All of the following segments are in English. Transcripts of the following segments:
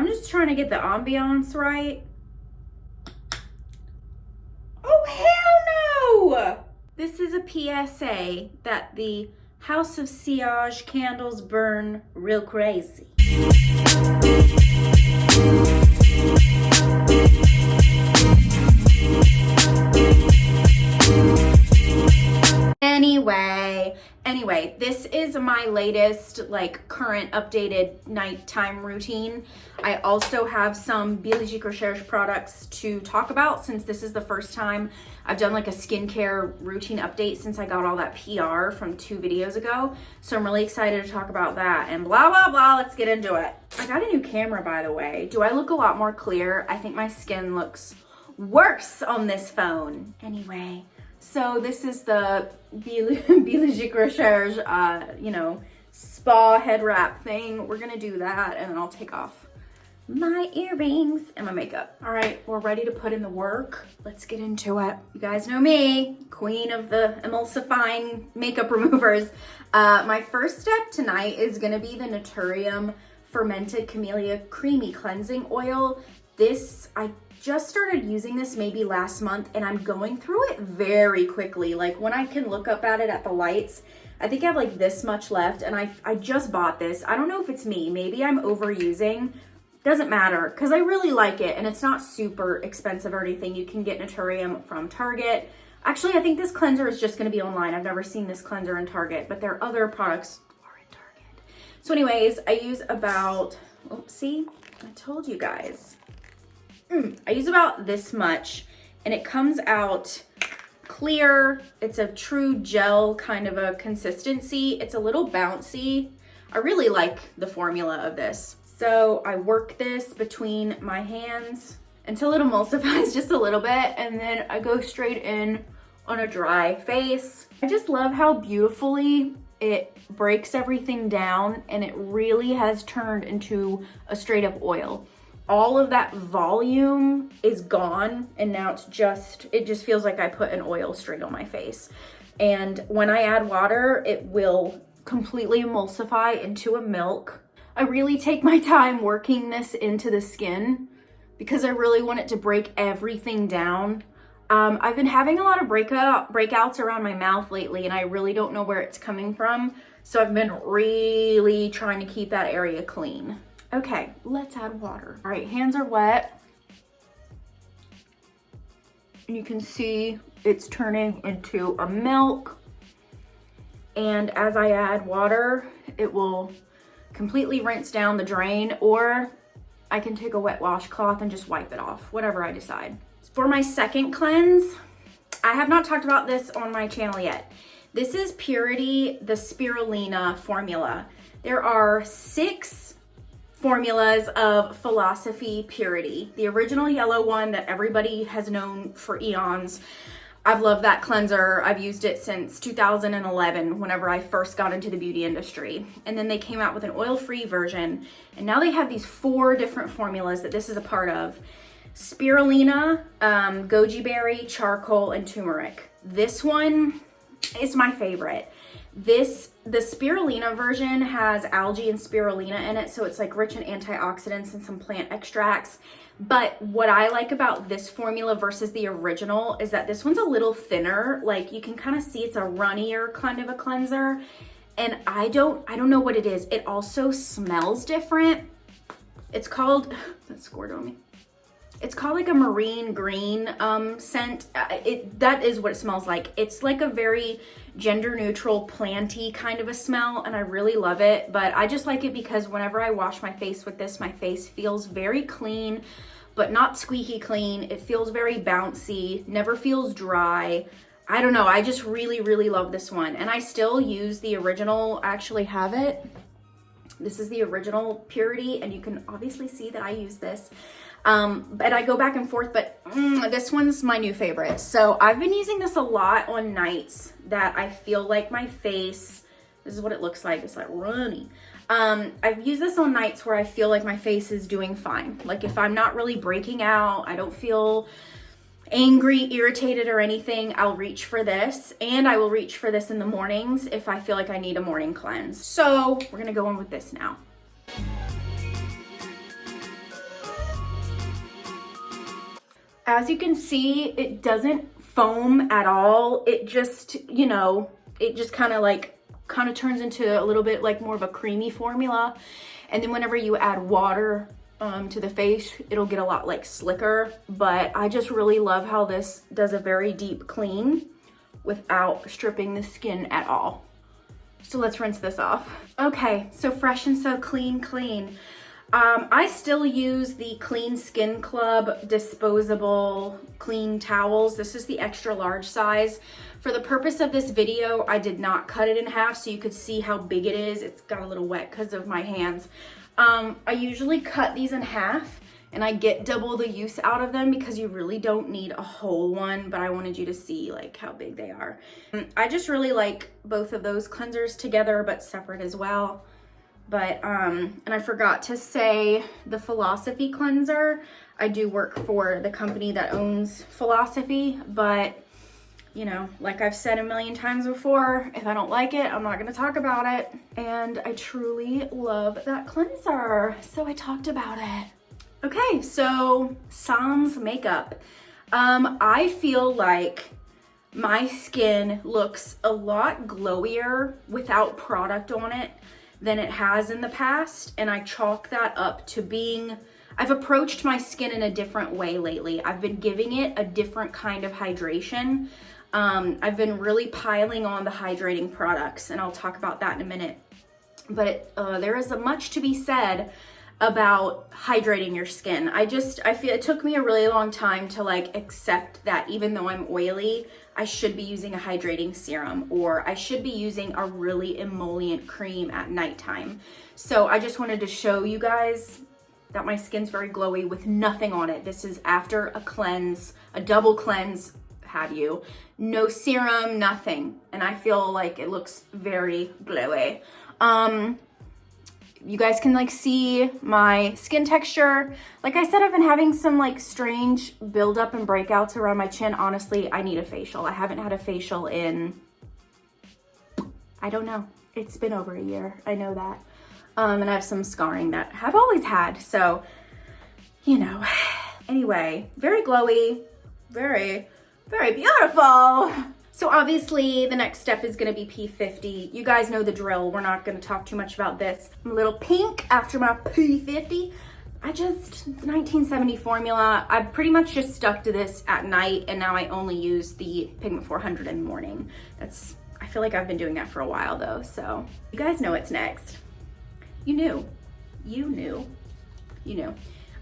I'm just trying to get the ambiance right. Oh, hell no! This is a PSA that the House of Sillage candles burn real crazy. Anyway, this is my latest, like, current updated nighttime routine. I also have some Biologique Recherche products to talk about, since this is the first time I've done like a skincare routine update since I got all that PR from 2 videos ago. So I'm really excited to talk about that and blah, blah, blah. Let's get into it. I got a new camera, by the way. Do I look a lot more clear? I think my skin looks worse on this phone. Anyway. So this is the Biologique Recherche, you know, spa head wrap thing. We're gonna do that, and then I'll take off my earrings and my makeup. All right, we're ready to put in the work. Let's get into it. You guys know me, queen of the emulsifying makeup removers. My first step tonight is gonna be the Naturium Fermented Camellia Creamy Cleansing Oil. I just started using this maybe last month, and I'm going through it very quickly. Like, when I can look up at it at the lights, I think I have like this much left, and I just bought this. I don't know if it's me, maybe I'm overusing. Doesn't matter, because I really like it, and it's not super expensive or anything. You can get Naturium from Target. Actually, I think this cleanser is just gonna be online. I've never seen this cleanser in Target, but their other products are in Target. So anyways, I use about, oopsie, I told you guys. I use about this much, and it comes out clear. It's a true gel kind of a consistency. It's a little bouncy. I really like the formula of this. So I work this between my hands until it emulsifies just a little bit, and then I go straight in on a dry face. I just love how beautifully it breaks everything down, and it really has turned into a straight up oil. All of that volume is gone, and now it just feels like I put an oil straight on my face. And when I add water, it will completely emulsify into a milk. I really take my time working this into the skin because I really want it to break everything down. I've been having a lot of breakouts around my mouth lately, and I really don't know where it's coming from. So I've been really trying to keep that area clean. Okay, let's add water. All right, hands are wet. And you can see it's turning into a milk. And as I add water, it will completely rinse down the drain, or I can take a wet washcloth and just wipe it off, whatever I decide. For my second cleanse, I have not talked about this on my channel yet. This is Purity, the Spirulina formula. There are 6 formulas of Philosophy Purity. The original yellow one that everybody has known for eons. I've loved that cleanser. I've used it since 2011, whenever I first got into the beauty industry. And then they came out with an oil-free version, and now they have these 4 different formulas that this is a part of. Spirulina, goji berry, charcoal, and turmeric. This one is my favorite. The spirulina version has algae and spirulina in it, so it's like rich in antioxidants and some plant extracts. But what I like about this formula versus the original is that this one's a little thinner. Like, you can kind of see it's a runnier kind of a cleanser. And I don't know what it is. It also smells different. It's called, that scored on me. It's called like a marine green scent. That is what it smells like. It's like a very gender neutral, planty kind of a smell, and I really love it. But I just like it because whenever I wash my face with this, my face feels very clean, but not squeaky clean. It feels very bouncy, never feels dry. I don't know, I just really love this one. And I still use the original. I actually have it. This is the original Purity, and you can obviously see that I use this. But I go back and forth, but this one's my new favorite. So I've been using this a lot on nights that I feel like my face, this is what it looks like. It's like runny. I've used this on nights where I feel like my face is doing fine. Like, if I'm not really breaking out, I don't feel angry, irritated, or anything, I'll reach for this. And I will reach for this in the mornings if I feel like I need a morning cleanse. So we're gonna go in with this now. As you can see, it doesn't foam at all. It just, you know, it just kind of turns into a little bit like more of a creamy formula. And then whenever you add water to the face, it'll get a lot like slicker. But I just really love how this does a very deep clean without stripping the skin at all. So let's rinse this off. Okay, so fresh and so clean. I still use the Clean Skin Club disposable clean towels. This is the extra large size. For the purpose of this video, I did not cut it in half so you could see how big it is. It's got a little wet because of my hands. I usually cut these in half and I get double the use out of them because you really don't need a whole one, but I wanted you to see like how big they are. I just really like both of those cleansers together, but separate as well. But, and I forgot to say the Philosophy cleanser. I do work for the company that owns Philosophy, but you know, like I've said a million times before, if I don't like it, I'm not going to talk about it. And I truly love that cleanser, so I talked about it. Okay, so sans makeup. I feel like my skin looks a lot glowier without product on it than it has in the past, and I chalk that up to being, I've approached my skin in a different way lately. I've been giving it a different kind of hydration. I've been really piling on the hydrating products, and I'll talk about that in a minute. But there is much to be said about hydrating your skin. I feel it took me a really long time to like accept that even though I'm oily, I should be using a hydrating serum, or I should be using a really emollient cream at nighttime. So I just wanted to show you guys that my skin's very glowy with nothing on it. This is after a cleanse, a double cleanse, have you. No serum, nothing. And I feel like it looks very glowy. You guys can like see my skin texture. Like I said, I've been having some like strange buildup and breakouts around my chin. Honestly, I need a facial. I haven't had a facial in, I don't know. It's been over a year. I know that. And I have some scarring that I've always had. So, you know, anyway, very glowy, very, very beautiful. So obviously the next step is gonna be P50. You guys know the drill. We're not gonna talk too much about this. I'm a little pink after my P50. The 1970 formula, I pretty much just stuck to this at night, and now I only use the Pigment 400 in the morning. I feel like I've been doing that for a while though, so you guys know what's next. You knew.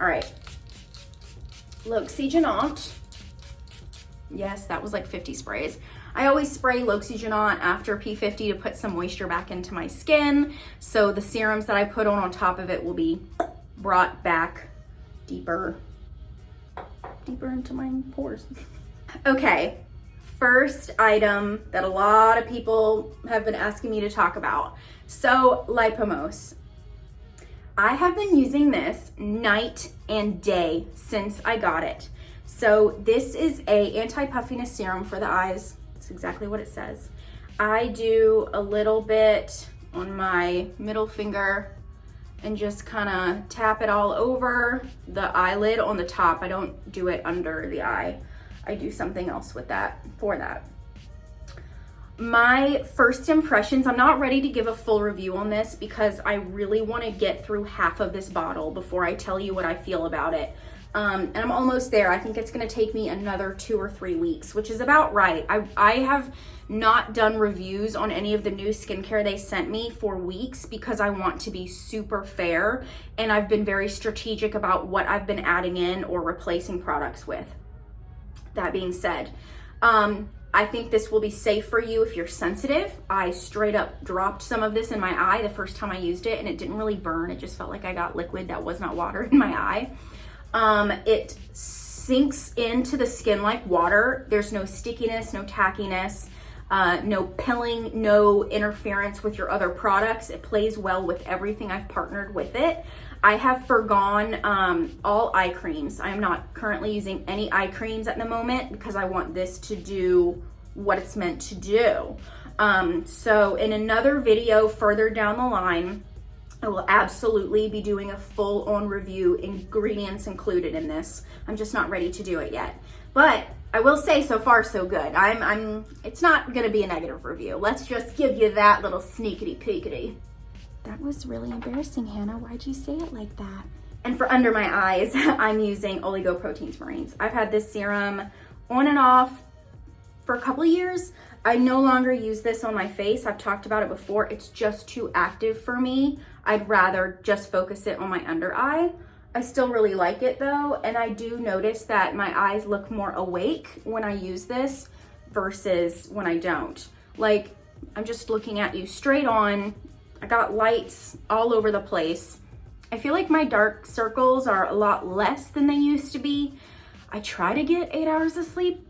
All right, L'Oxygenant. Yes, that was like 50 sprays. I always spray L'Oxygenant after P50 to put some moisture back into my skin. So the serums that I put on top of it will be brought back deeper into my pores. Okay, first item that a lot of people have been asking me to talk about. So Lipomose. I have been using this night and day since I got it. So this is a anti-puffiness serum for the eyes. It's exactly what it says. I do a little bit on my middle finger and just kind of tap it all over the eyelid on the top. I don't do it under the eye. I do something else with that, for that. My first impressions, I'm not ready to give a full review on this because I really want to get through half of this bottle before I tell you what I feel about it. And I'm almost there. I think it's going to take me another 2 or 3 weeks, which is about right. I have not done reviews on any of the new skincare they sent me for weeks because I want to be super fair, and I've been very strategic about what I've been adding in or replacing products with. That being said, I think this will be safe for you if you're sensitive. I straight up dropped some of this in my eye the first time I used it, and it didn't really burn. It just felt like I got liquid that was not water in my eye. It sinks into the skin like water. There's no stickiness, no tackiness, no pilling, no interference with your other products. It plays well with everything I've partnered with it. I have forgone all eye creams. I am not currently using any eye creams at the moment because I want this to do what it's meant to do. So in another video further down the line, I will absolutely be doing a full-on review, ingredients included in this. I'm just not ready to do it yet. But I will say so far so good. It's not gonna be a negative review. Let's just give you that little sneakity peekity. That was really embarrassing, Hannah. Why'd you say it like that? And for under my eyes, I'm using Oligoproteins Marines. I've had this serum on and off for a couple of years. I no longer use this on my face. I've talked about it before. It's just too active for me. I'd rather just focus it on my under eye. I still really like it though, and I do notice that my eyes look more awake when I use this versus when I don't. Like, I'm just looking at you straight on. I got lights all over the place. I feel like my dark circles are a lot less than they used to be. I try to get 8 hours of sleep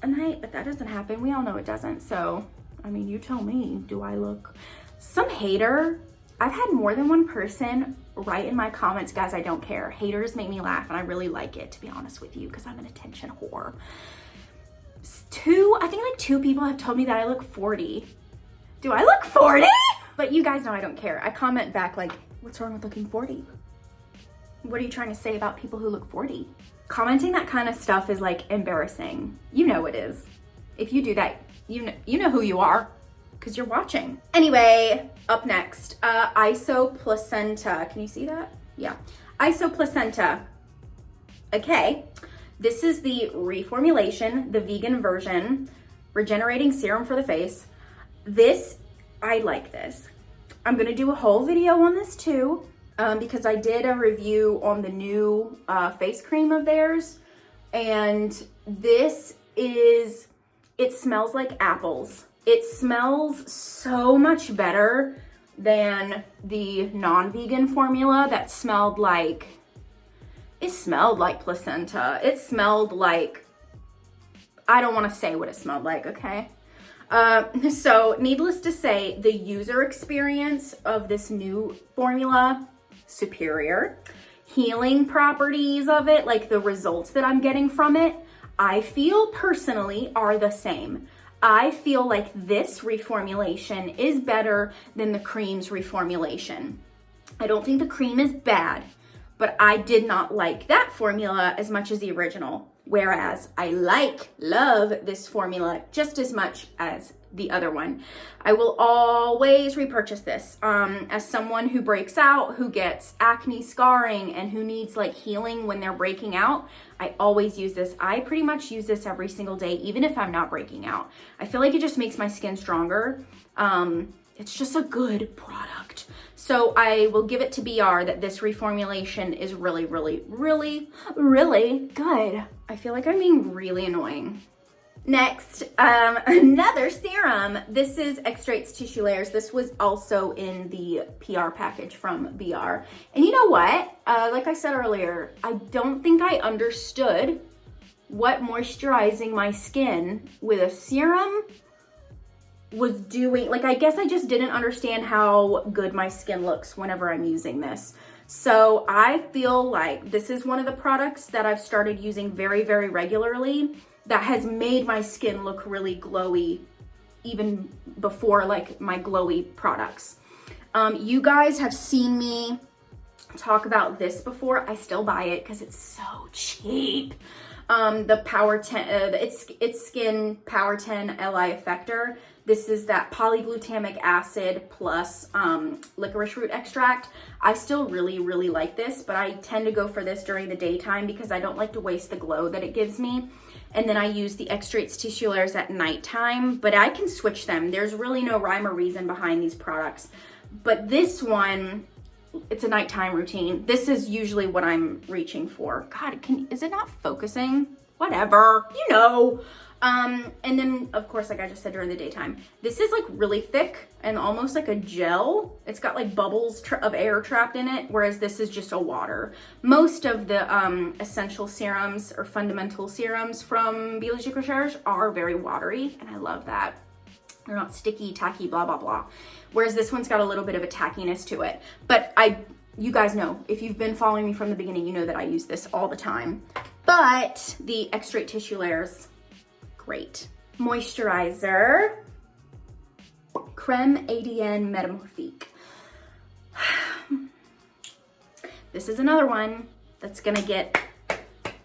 a night, but that doesn't happen. We all know it doesn't. So, I mean, you tell me, do I look? Some hater, I've had more than one person write in my comments, guys, I don't care. Haters make me laugh and I really like it, to be honest with you, because I'm an attention whore. I think like two people have told me that I look 40. Do I look 40? But you guys know I don't care. I comment back like, what's wrong with looking 40? What are you trying to say about people who look 40? Commenting that kind of stuff is like embarrassing. You know it is. If you do that, you know who you are because you're watching. Anyway, up next, Placenta. Can you see that? Yeah. Placenta. Okay. This is the reformulation, the vegan version, regenerating serum for the face. I like this. I'm gonna do a whole video on this too, because I did a review on the new face cream of theirs, and it smells like apples. It smells so much better than the non-vegan formula that smelled like placenta. It smelled like, I don't wanna say what it smelled like, okay? So needless to say, the user experience of this new formula, superior. Healing properties of it, like the results that I'm getting from it, I feel personally are the same. I feel like this reformulation is better than the cream's reformulation. I don't think the cream is bad, but I did not like that formula as much as the original. Whereas I love this formula just as much as the other one. I will always repurchase this. As someone who breaks out, who gets acne scarring, and who needs like healing when they're breaking out, I always use this. I pretty much use this every single day, even if I'm not breaking out. I feel like it just makes my skin stronger. It's just a good product. So I will give it to BR that this reformulation is really, really, really, really good. I feel like I'm being really annoying. Next, another serum. This is X-Straight's Tissue Layers. This was also in the PR package from BR. And you know what? Like I said earlier, I don't think I understood what moisturizing my skin with a serum was doing. Like, I guess I just didn't understand how good my skin looks whenever I'm using this. So I feel like this is one of the products that I've started using very, very regularly that has made my skin look really glowy even before like my glowy products. You guys have seen me talk about this before. I still buy it because it's so cheap. The Power 10, it's Skin Power 10 LI Effector. This is that polyglutamic acid plus licorice root extract. I still really, really like this, but I tend to go for this during the daytime because I don't like to waste the glow that it gives me. And then I use the X-Straight's Tissue Layers at nighttime, but I can switch them. There's really no rhyme or reason behind these products. But this one, it's a nighttime routine. This is usually what I'm reaching for. God, is it not focusing? Whatever, you know. And then of course, like I just said, during the daytime, this is like really thick and almost like a gel. It's got like bubbles of air trapped in it, whereas this is just a water. Most of the essential serums or fundamental serums from Biologique Recherche are very watery, and I love that. They're not sticky, tacky, blah, blah, blah. Whereas this one's got a little bit of a tackiness to it. But you guys know, if you've been following me from the beginning, you know that I use this all the time. But the X-Straight Tissue Layers, great. Moisturizer, Creme ADN Metamorphique. This is another one that's gonna get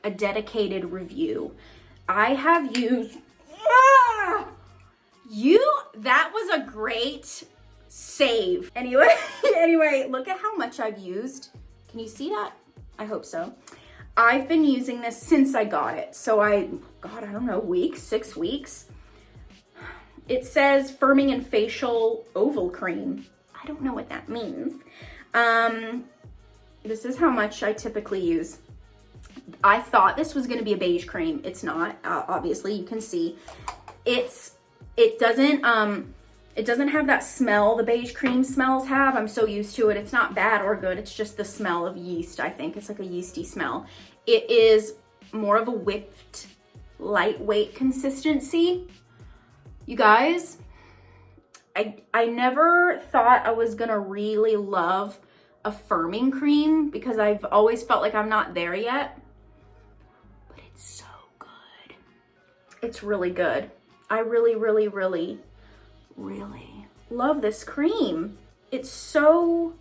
a dedicated review. I have used, that was a great save. Anyway, look at how much I've used. Can you see that? I hope so. I've been using this since I got it. So I don't know, weeks, 6 weeks. It says firming and facial oval cream. I don't know what that means. This is how much I typically use. I thought this was gonna be a beige cream. It's not, obviously you can see. It doesn't have that smell the beige cream smells have. I'm so used to it. It's not bad or good. It's just the smell of yeast, I think. It's like a yeasty smell. It is more of a whipped, lightweight consistency. You guys, I never thought I was gonna really love a firming cream because I've always felt like I'm not there yet, but it's so good. It's really good. I really, really, really, really love this cream. It's so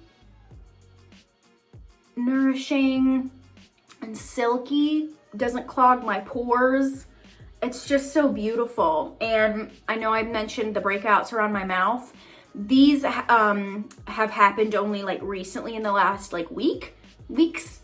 nourishing and silky, doesn't clog my pores. It's just so beautiful. And I know I mentioned the breakouts around my mouth. These have happened only like recently in the last like 2 weeks.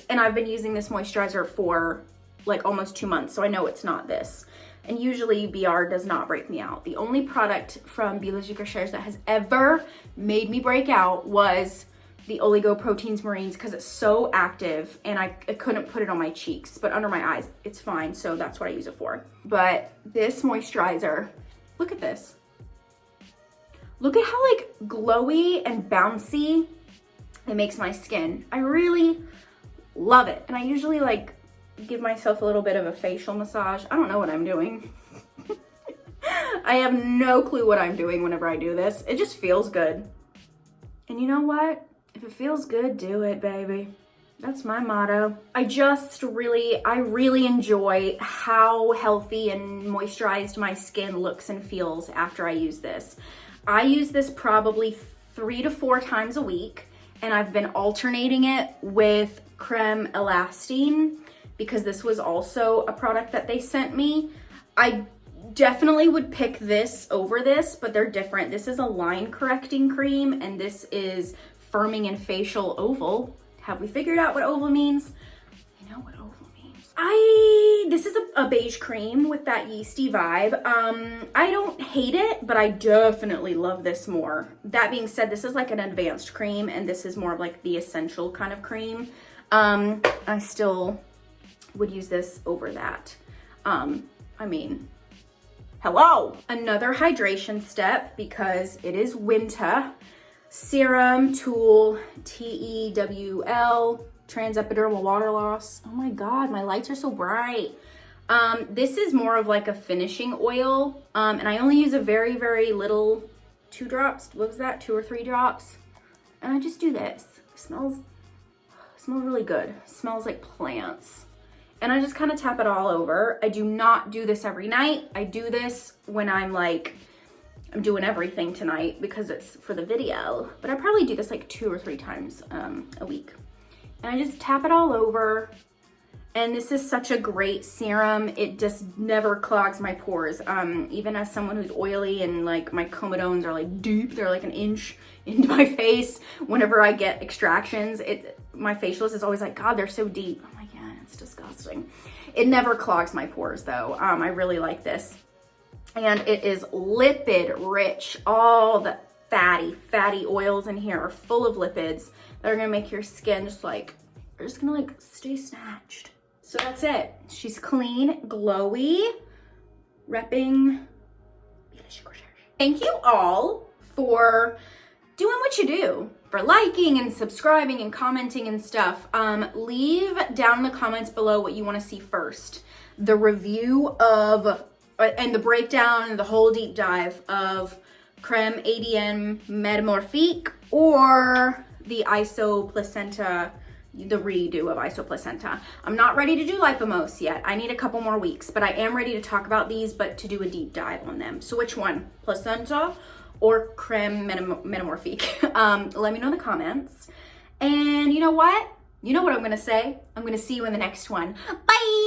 And I've been using this moisturizer for like almost 2 months. So I know it's not this. And usually BR does not break me out. The only product from Biologique Recherche that has ever made me break out was the oligoproteins marines because it's so active and I couldn't put it on my cheeks, but under my eyes, it's fine. So that's what I use it for. But this moisturizer, look at this. Look at how like glowy and bouncy it makes my skin. I really love it. And I usually like give myself a little bit of a facial massage. I don't know what I'm doing. I have no clue what I'm doing whenever I do this. It just feels good. And you know what? If it feels good, do it, baby. That's my motto. I really enjoy how healthy and moisturized my skin looks and feels after I use this. I use this probably 3 to 4 times a week, and I've been alternating it with creme elastine because this was also a product that they sent me. I definitely would pick this over this, but they're different. This is a line correcting cream, and this is firming and facial oval. Have we figured out what oval means? You know what oval means. This is a beige cream with that yeasty vibe. I don't hate it, but I definitely love this more. That being said, this is like an advanced cream, and this is more of like the essential kind of cream. I still would use this over that. I mean, hello. Another hydration step because it is winter. Serum Tool TEWL transepidermal water loss. Oh my god, my lights are so bright. This is more of like a finishing oil, and I only use a very, very little, 2 drops. What was that? 2 or 3 drops. And I just do this. It smells really good. It smells like plants. And I just kind of tap it all over. I do not do this every night. I do this when I'm doing everything tonight because it's for the video, but I probably do this like 2 or 3 times a week. And I just tap it all over. And this is such a great serum. It just never clogs my pores. Even as someone who's oily and like my comedones are like deep, they're like an inch into my face. Whenever I get extractions, my facialist is always like, God, they're so deep. I'm like, yeah, it's disgusting. It never clogs my pores though. I really like this. And it is lipid rich. All the fatty oils in here are full of lipids that are gonna make your skin just gonna like stay snatched. So that's it. She's clean, glowy, repping Biologique Recherche. Thank you all for doing what you do, for liking and subscribing and commenting and stuff. Leave down in the comments below what you wanna see first. The review of and the breakdown and the whole deep dive of Creme ADM Metamorphique or the Placenta, the redo of Placenta. I'm not ready to do lipomose yet. I need a couple more weeks, but I am ready to talk about these, but to do a deep dive on them. So which one? Placenta or creme metamorphique? Let me know in the comments. And you know what? You know what I'm gonna say? I'm gonna see you in the next one. Bye!